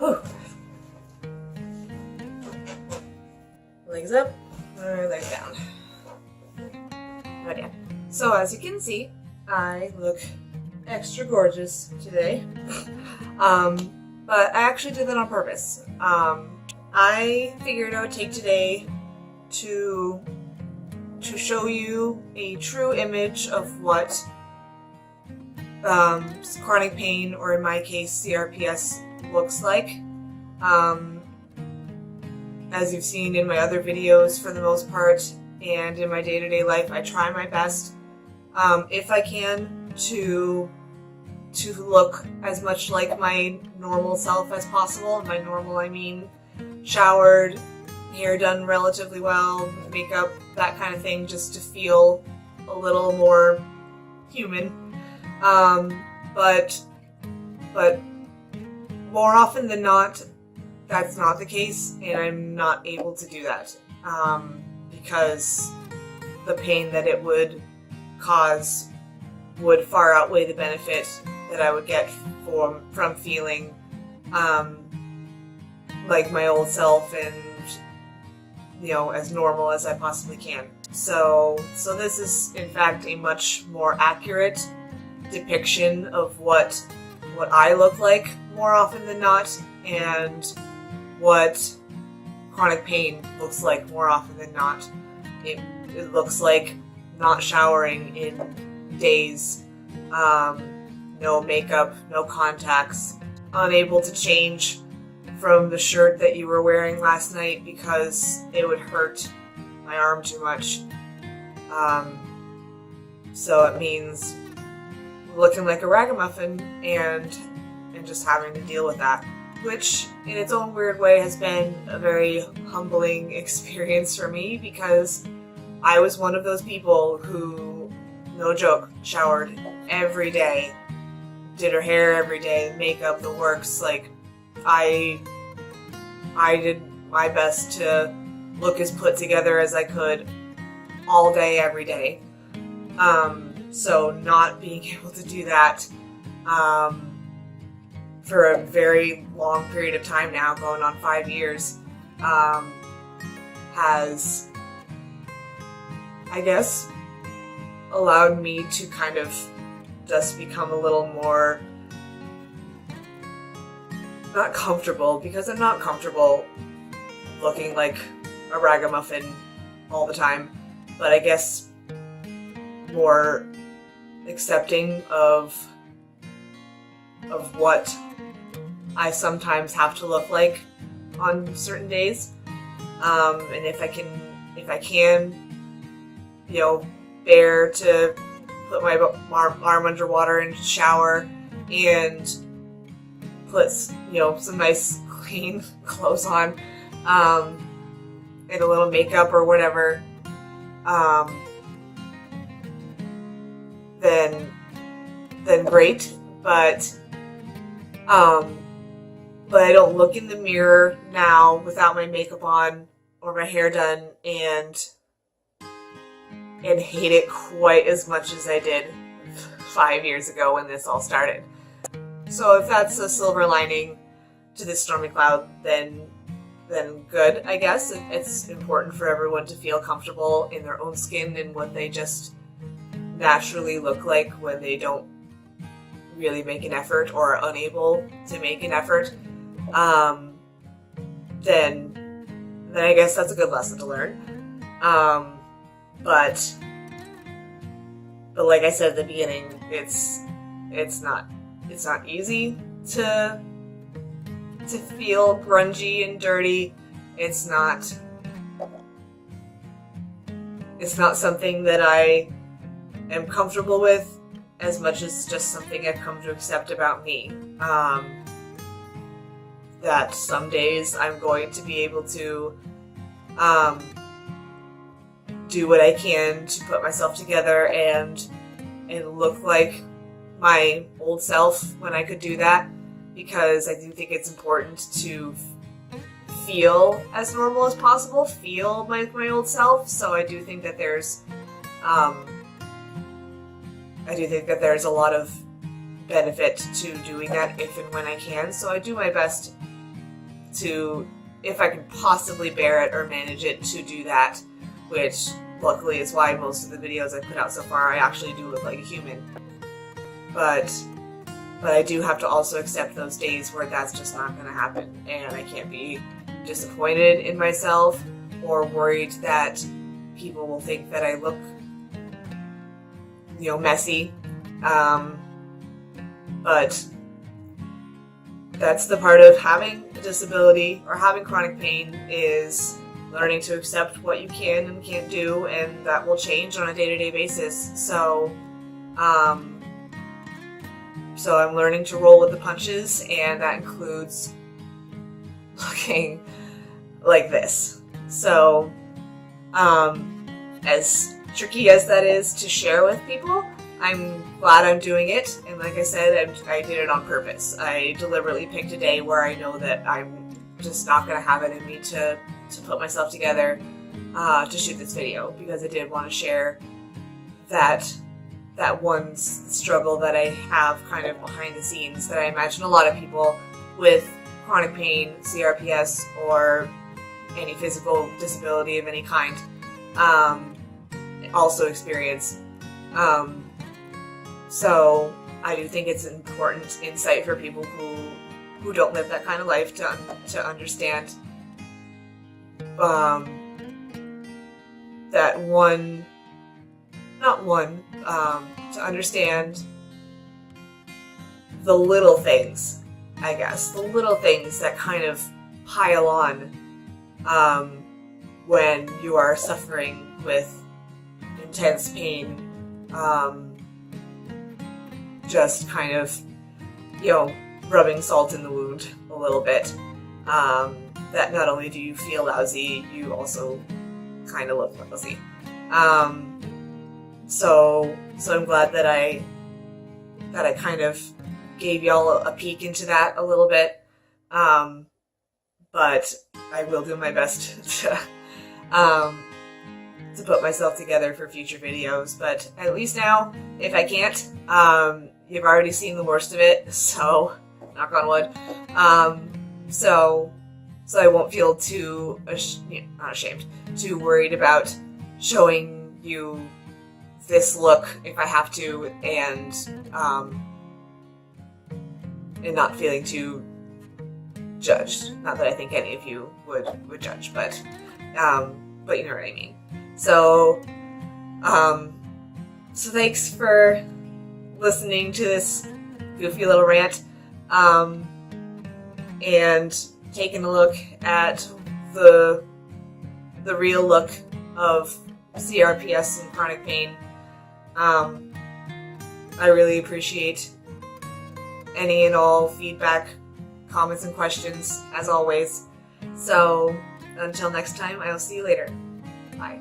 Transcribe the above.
Whew. Legs up, legs down. Okay. So as you can see, I look extra gorgeous today. But I actually did that on purpose. I figured I would take today to show you a true image of what chronic pain, or in my case CRPS, looks like. As you've seen in my other videos, for the most part, and in my day-to-day life, I try my best, if I can, to look as much like my normal self as possible. And by normal, I mean showered, hair done relatively well, makeup, that kind of thing, just to feel a little more human. But more often than not, that's not the case, and I'm not able to do that because the pain that it would cause would far outweigh the benefit that I would get from feeling like my old self and, as normal as I possibly can. So this is in fact a much more accurate depiction of what I look like more often than not, and what chronic pain looks like more often than not. It looks like not showering in days, no makeup, no contacts, unable to change from the shirt that you were wearing last night because it would hurt my arm too much. So it means looking like a ragamuffin and just having to deal with that, which in its own weird way has been a very humbling experience for me, because I was one of those people who, no joke, showered every day, did her hair every day, makeup, the works. Like, I did my best to look as put together as I could all day, every day. So not being able to do that for a very long period of time now, going on 5 years, has, I guess, allowed me to kind of just become a little more, not comfortable, because I'm not comfortable looking like a ragamuffin all the time, but I guess more accepting of what I sometimes have to look like on certain days, and if I can, bear to put my arm underwater and shower and put some nice clean clothes on, and a little makeup or whatever, then great. But I don't look in the mirror now without my makeup on or my hair done and hate it quite as much as I did 5 years ago when this all started. So if that's a silver lining to this stormy cloud, then good, I guess. It's important for everyone to feel comfortable in their own skin and what they just naturally look like when they don't really make an effort or are unable to make an effort. Then I guess that's a good lesson to learn. But like I said at the beginning, it's not easy to feel grungy and dirty. It's not something that I am comfortable with as much as just something I've come to accept about me. That some days I'm going to be able to do what I can to put myself together and look like my old self when I could do that, because I do think it's important to feel as normal as possible, feel like my old self. So I do think that there's a lot of benefit to doing that if and when I can. So I do my best to, if I can possibly bear it or manage it, to do that, which luckily is why most of the videos I put out so far I actually do look like a human. But I do have to also accept those days where that's just not going to happen, and I can't be disappointed in myself or worried that people will think that I look, messy. But that's the part of having a disability or having chronic pain, is learning to accept what you can and can't do, and that will change on a day-to-day basis. So I'm learning to roll with the punches, and that includes looking like this. So as tricky as that is to share with people, I'm glad I'm doing it, and like I said, I did it on purpose. I deliberately picked a day where I know that I'm just not going to have it in me to put myself together to shoot this video, because I did want to share that one struggle that I have kind of behind the scenes, that I imagine a lot of people with chronic pain, CRPS, or any physical disability of any kind also experience. So I do think it's an important insight for people who don't live that kind of life to understand that to understand the little things, I guess, the little things that kind of pile on when you are suffering with intense pain, just kind of, rubbing salt in the wound a little bit. That not only do you feel lousy, you also kind of look lousy. So I'm glad that I kind of gave y'all a peek into that a little bit. But I will do my best to put myself together for future videos. But at least now, if I can't, you've already seen the worst of it, so knock on wood. So I won't feel too not ashamed, too worried about showing you this look if I have to, and not feeling too judged. Not that I think any of you would judge, but you know what I mean. So thanks for listening to this goofy little rant, and taking a look at the real look of CRPS and chronic pain. I really appreciate any and all feedback, comments, and questions, as always. So until next time, I'll see you later. Bye.